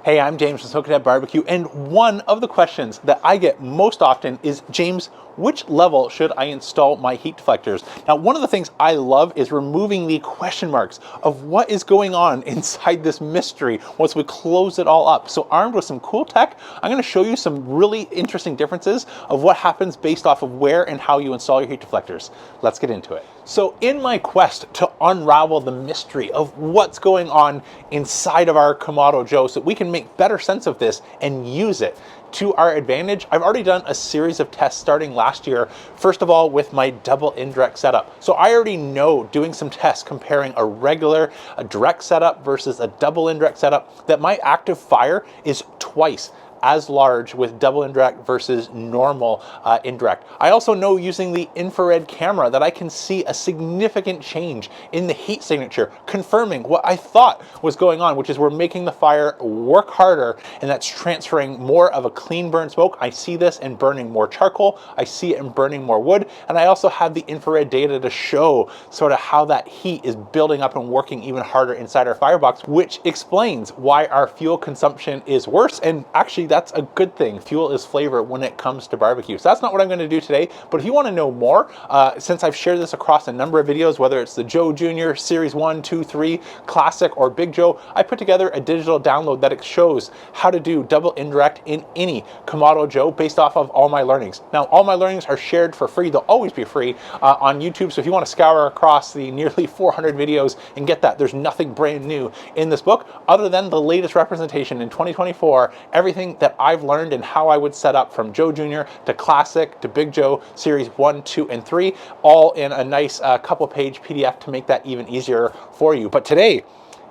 Hey, I'm James from Smoking Head Barbecue, and one of the questions that I get most often is, James, which level should I install my heat deflectors? Now, one of the things I love is removing the question marks of what is going on inside this mystery once we close it all up. So armed with some cool tech, I'm gonna show you some really interesting differences of what happens based off of where and how you install your heat deflectors. Let's get into it. So in my quest to unravel the mystery of what's going on inside of our Kamado Joe so we can make better sense of this and use it to our advantage, I've already done a series of tests starting last year, first of all with my double indirect setup. So I already know, doing some tests comparing a direct setup versus a double indirect setup, that my active fire is twice as large with double indirect versus normal indirect. I also know, using the infrared camera, that I can see a significant change in the heat signature, confirming what I thought was going on, which is we're making the fire work harder, and that's transferring more of a clean burn smoke. I see this in burning more charcoal, I see it in burning more wood, and I also have the infrared data to show sort of how that heat is building up and working even harder inside our firebox, which explains why our fuel consumption is worse. And actually, that's a good thing. Fuel is flavor when it comes to barbecue. So that's not what I'm going to do today, but if you want to know more, since I've shared this across a number of videos, whether it's the Joe Jr. Series 1, 2, 3, Classic, or Big Joe, I put together a digital download that shows how to do double indirect in any Kamado Joe based off of all my learnings. Now, all my learnings are shared for free. They'll always be free on YouTube. So if you want to scour across the nearly 400 videos and get that, there's nothing brand new in this book other than the latest representation in 2024, everything that I've learned and how I would set up from Joe Jr. to Classic to Big Joe Series 1, 2, and 3, all in a nice couple page PDF to make that even easier for you. But today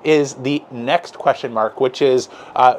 is the next question mark, which is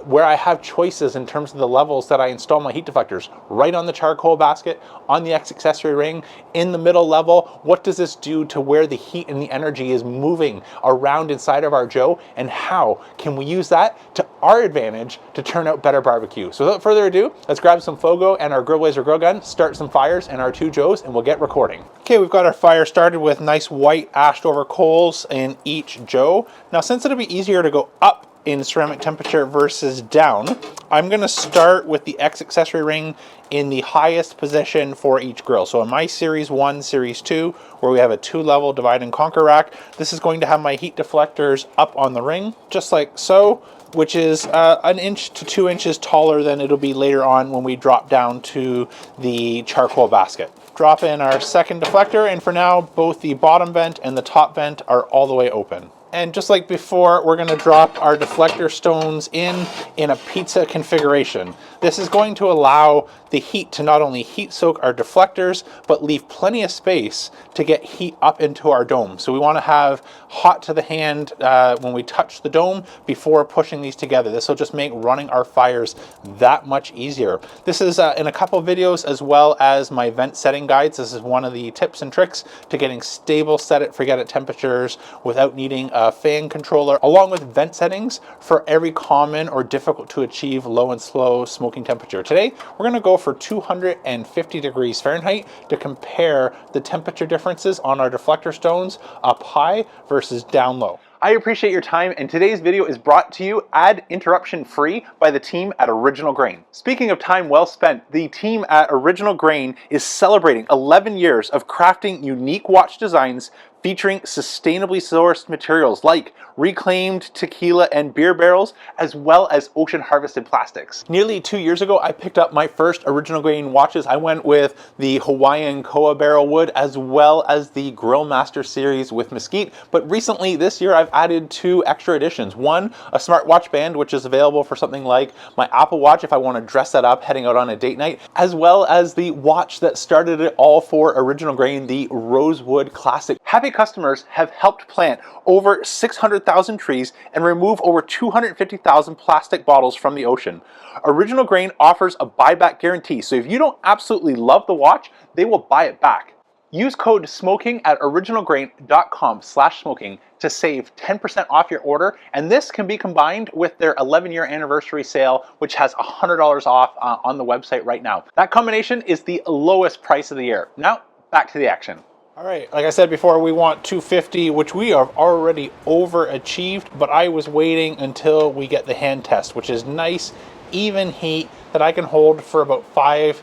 where I have choices in terms of the levels that I install my heat deflectors. Right on the charcoal basket, on the X accessory ring, in the middle level. What does this do to where the heat and the energy is moving around inside of our Joe, and how can we use that to our advantage to turn out better barbecue? So without further ado, let's grab some Fogo and our Grill Blazer grill gun, start some fires in our two Joes, and we'll get recording. Okay, we've got our fire started with nice white ashed over coals in each Joe. Now, since it'll be easier to go up in ceramic temperature versus down, I'm going to start with the X accessory ring in the highest position for each grill. So in my Series 1, Series 2, where we have a 2-level divide and conquer rack, this is going to have my heat deflectors up on the ring, just like so, which is 1 inch to 2 inches taller than it'll be later on when we drop down to the charcoal basket. Drop in our second deflector, and for now, both the bottom vent and the top vent are all the way open. And just like before, we're going to drop our deflector stones in a pizza configuration. This is going to allow the heat to not only heat soak our deflectors, but leave plenty of space to get heat up into our dome. So we want to have hot to the hand when we touch the dome before pushing these together. This will just make running our fires that much easier. This is in a couple videos, as well as my vent setting guides. This is one of the tips and tricks to getting stable set it, forget it temperatures without needing a fan controller, along with vent settings for every common or difficult to achieve low and slow smoking temperature. Today, we're going to go for 250 degrees Fahrenheit to compare the temperature differences on our deflector stones up high versus down low. I appreciate your time, and today's video is brought to you ad interruption free by the team at Original Grain. Speaking of time well spent, the team at Original Grain is celebrating 11 years of crafting unique watch designs featuring sustainably sourced materials like reclaimed tequila and beer barrels, as well as ocean harvested plastics. Nearly 2 years ago, I picked up my first Original Grain watches. I went with the Hawaiian Koa barrel wood, as well as the Grill Master series with mesquite. But recently, this year, I've added 2 extra additions. One, a smartwatch band, which is available for something like my Apple Watch if I want to dress that up heading out on a date night, as well as the watch that started it all for Original Grain, the Rosewood Classic. Happy customers have helped plant over 600,000 trees and remove over 250,000 plastic bottles from the ocean. Original Grain offers a buyback guarantee, so if you don't absolutely love the watch, they will buy it back. Use code SMOKING at originalgrain.com/smoking to save 10% off your order, and this can be combined with their 11-year anniversary sale, which has $100 off on the website right now. That combination is the lowest price of the year. Now, back to the action. All right, like I said before, we want 250, which we have already overachieved, but I was waiting until we get the hand test, which is nice, even heat that I can hold for about 5-6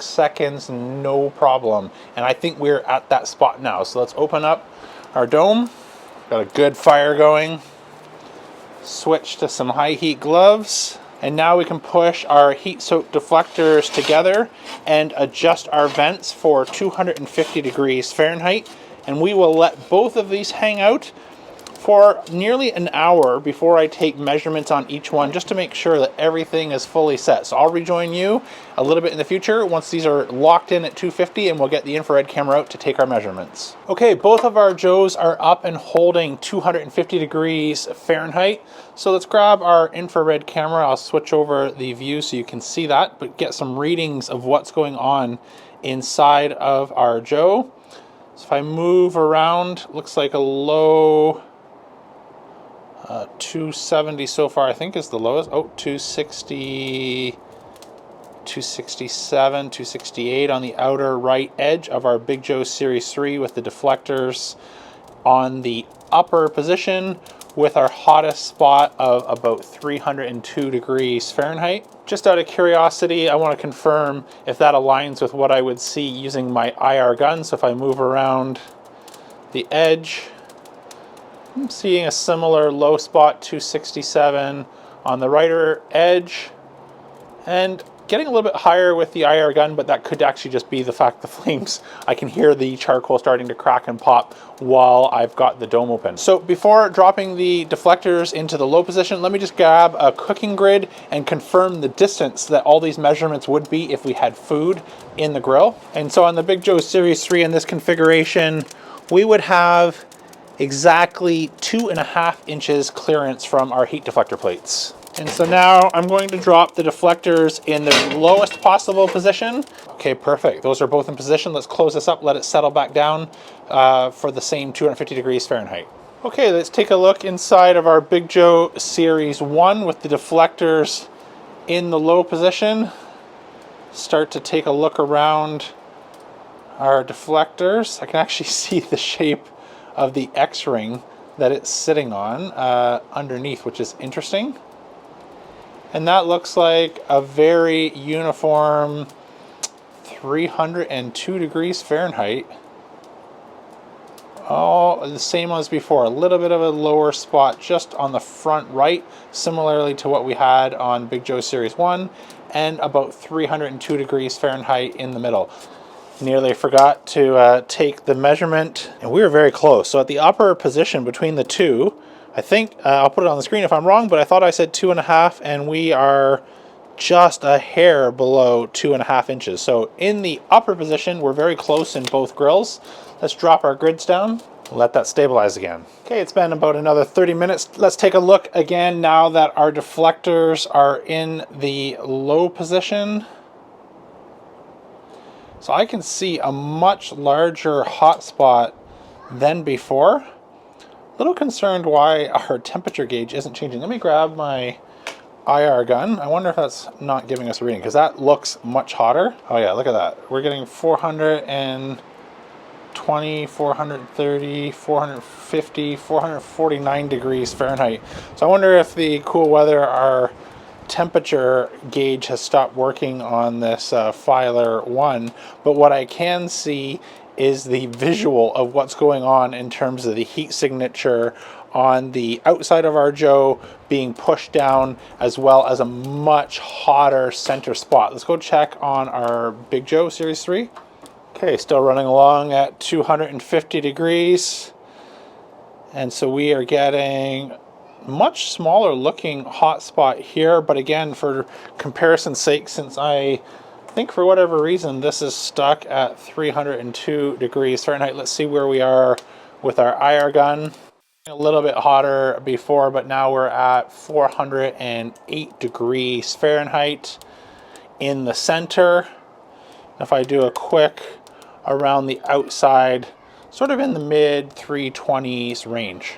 seconds, no problem. And I think we're at that spot now. So let's open up our dome. Got a good fire going. Switch to some high heat gloves. And now we can push our heat soaked deflectors together and adjust our vents for 250 degrees Fahrenheit. And we will let both of these hang out for nearly an hour before I take measurements on each one, just to make sure that everything is fully set. So I'll rejoin you a little bit in the future once these are locked in at 250, and we'll get the infrared camera out to take our measurements. Okay, both of our Joes are up and holding 250 degrees Fahrenheit. So let's grab our infrared camera. I'll switch over the view so you can see that, but get some readings of what's going on inside of our Joe. So if I move around, looks like a low 270 so far, I think is the lowest. Oh, 260, 267, 268 on the outer right edge of our Big Joe Series 3 with the deflectors on the upper position with our hottest spot of about 302 degrees Fahrenheit. Just out of curiosity, I want to confirm if that aligns with what I would see using my IR gun. So if I move around the edge, I'm seeing a similar low spot, 267 on the right edge, and getting a little bit higher with the IR gun, but that could actually just be the fact the flames, I can hear the charcoal starting to crack and pop while I've got the dome open. So before dropping the deflectors into the low position, let me just grab a cooking grid and confirm the distance that all these measurements would be if we had food in the grill. And so on the Big Joe Series 3 in this configuration, we would have exactly 2.5 inches clearance from our heat deflector plates. And so now I'm going to drop the deflectors in the lowest possible position. Okay, perfect. Those are both in position. Let's close this up, let it settle back down for the same 250 degrees Fahrenheit. Okay, let's take a look inside of our Big Joe Series 1 with the deflectors in the low position. Start to take a look around our deflectors. I can actually see the shape of the X-ring that it's sitting on underneath, which is interesting. And that looks like a very uniform 302 degrees Fahrenheit. Oh, the same as before, a little bit of a lower spot just on the front right, similarly to what we had on Big Joe Series 1, and about 302 degrees Fahrenheit in the middle. Nearly forgot to take the measurement, and we were very close. So at the upper position between the two, I think, I'll put it on the screen if I'm wrong, but I thought I said 2.5, and we are just a hair below 2.5 inches. So in the upper position, we're very close in both grills. Let's drop our grids down, let that stabilize again. Okay, it's been about another 30 minutes. Let's take a look again now that our deflectors are in the low position. So I can see a much larger hot spot than before. A little concerned why our temperature gauge isn't changing. Let me grab my IR gun. I wonder if that's not giving us a reading, because that looks much hotter. Oh yeah, look at that. We're getting 420, 430, 450, 449 degrees Fahrenheit. So I wonder if the cool weather, our temperature gauge has stopped working on this Filer 1, but what I can see is the visual of what's going on in terms of the heat signature on the outside of our Joe being pushed down, as well as a much hotter center spot. Let's go check on our Big Joe Series 3. Okay, still running along at 250 degrees. And so we are getting much smaller looking hot spot here, but again, for comparison's sake, since I think for whatever reason this is stuck at 302 degrees Fahrenheit, let's see where we are with our IR gun. A little bit hotter before, but now we're at 408 degrees Fahrenheit in the center. If I do a quick around the outside, sort of in the mid 320s range.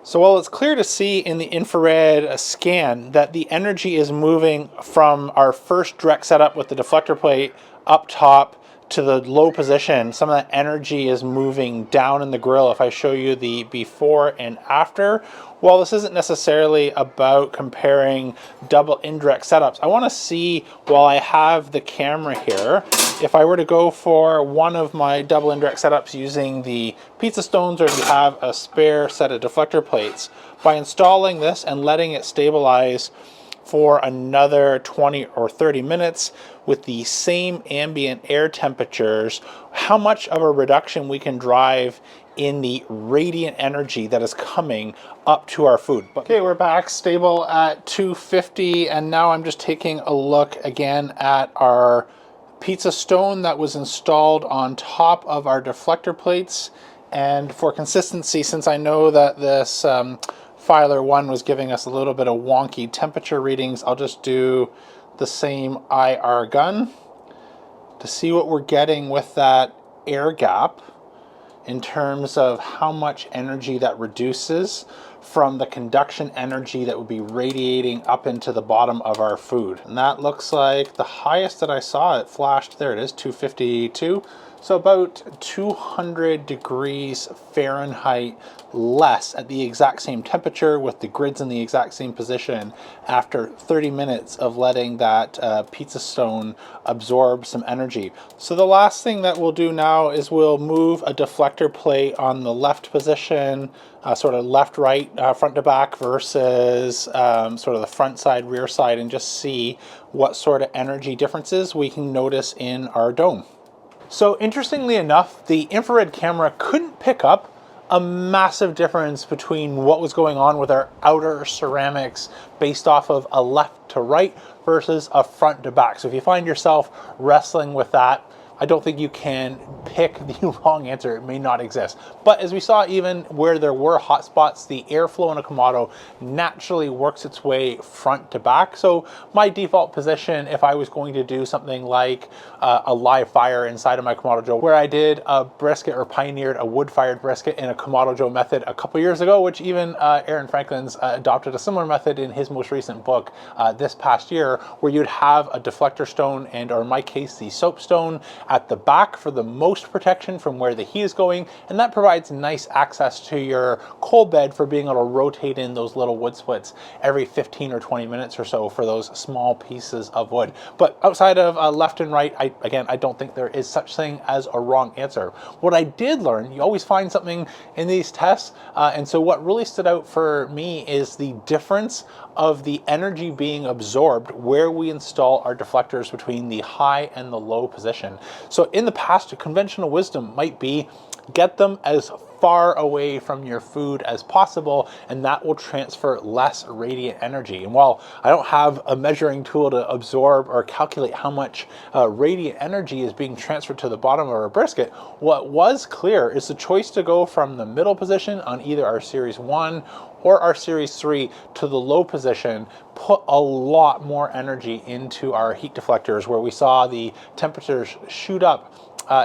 So while it's clear to see in the infrared scan that the energy is moving from our first direct setup with the deflector plate up top to the low position, some of that energy is moving down in the grill. If I show you the before and after, while this isn't necessarily about comparing double indirect setups, I want to see, while I have the camera here, if I were to go for one of my double indirect setups using the pizza stones, or if you have a spare set of deflector plates, by installing this and letting it stabilize for another 20 or 30 minutes with the same ambient air temperatures, how much of a reduction we can drive in the radiant energy that is coming up to our food. Okay, we're back stable at 250, and now I'm just taking a look again at our pizza stone that was installed on top of our deflector plates. And for consistency, since I know that this Filer 1 was giving us a little bit of wonky temperature readings, I'll just do the same IR gun to see what we're getting with that air gap in terms of how much energy that reduces from the conduction energy that would be radiating up into the bottom of our food. And that looks like the highest that I saw, it flashed, there it is, 252. So about 200 degrees Fahrenheit less at the exact same temperature, with the grids in the exact same position after 30 minutes of letting that pizza stone absorb some energy. So the last thing that we'll do now is we'll move a deflector plate on the left position, sort of left, right, front to back versus sort of the front side, rear side, and just see what sort of energy differences we can notice in our dome. So interestingly enough, the infrared camera couldn't pick up a massive difference between what was going on with our outer ceramics based off of a left to right versus a front to back. So if you find yourself wrestling with that, I don't think you can pick the wrong answer. It may not exist. But as we saw, even where there were hot spots, the airflow in a Kamado naturally works its way front to back. So my default position, if I was going to do something like a live fire inside of my Kamado Joe, where I did a brisket or pioneered a wood-fired brisket in a Kamado Joe method a couple years ago, which even Aaron Franklin's adopted a similar method in his most recent book this past year, where you'd have a deflector stone and, or in my case, the soap stone at the back for the most protection from where the heat is going, and that provides nice access to your coal bed for being able to rotate in those little wood splits every 15 or 20 minutes or so for those small pieces of wood. But outside of left and right, I don't think there is such thing as a wrong answer. What I did learn, you always find something in these tests, and so what really stood out for me is the difference of the energy being absorbed where we install our deflectors between the high and the low position. So in the past, conventional wisdom might be get them as far away from your food as possible, and that will transfer less radiant energy. And while I don't have a measuring tool to absorb or calculate how much radiant energy is being transferred to the bottom of our brisket, what was clear is the choice to go from the middle position on either our Series 1 or our Series 3 to the low position put a lot more energy into our heat deflectors, where we saw the temperatures shoot up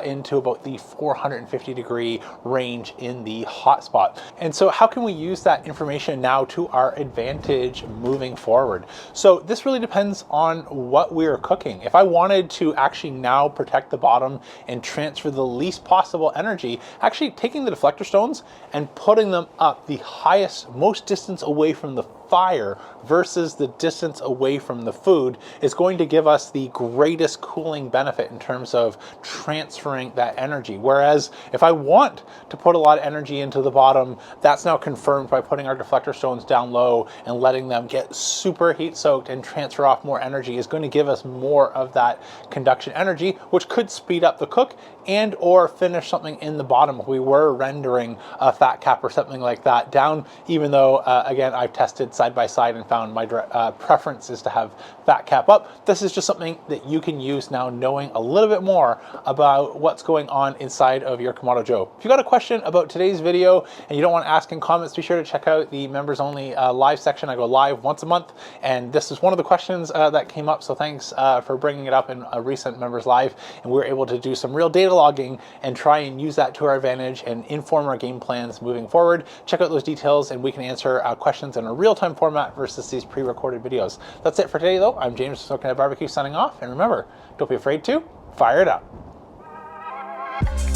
into about the 450 degree range in the hot spot. And so how can we use that information now to our advantage moving forward? So this really depends on what we're cooking. If I wanted to actually now protect the bottom and transfer the least possible energy, actually taking the deflector stones and putting them up the highest, most distance away from the fire versus the distance away from the food is going to give us the greatest cooling benefit in terms of transferring that energy. Whereas if I want to put a lot of energy into the bottom, that's now confirmed by putting our deflector stones down low and letting them get super heat soaked and transfer off more energy is going to give us more of that conduction energy, which could speed up the cook and or finish something in the bottom if we were rendering a fat cap or something like that down, even though again, I've tested side by side and found my preference is to have fat cap up. This is just something that you can use now, knowing a little bit more about what's going on inside of your Kamado Joe. If you got a question about today's video and you don't want to ask in comments, be sure to check out the members only live section. I go live once a month, and this is one of the questions that came up, so thanks for bringing it up in a recent members live, and we were able to do some real data logging and try and use that to our advantage and inform our game plans moving forward. Check out those details and we can answer questions in a real-time format versus these pre-recorded videos. That's it for today though. I'm James from Smoking at Barbecue signing off, and remember, don't be afraid to fire it up. you.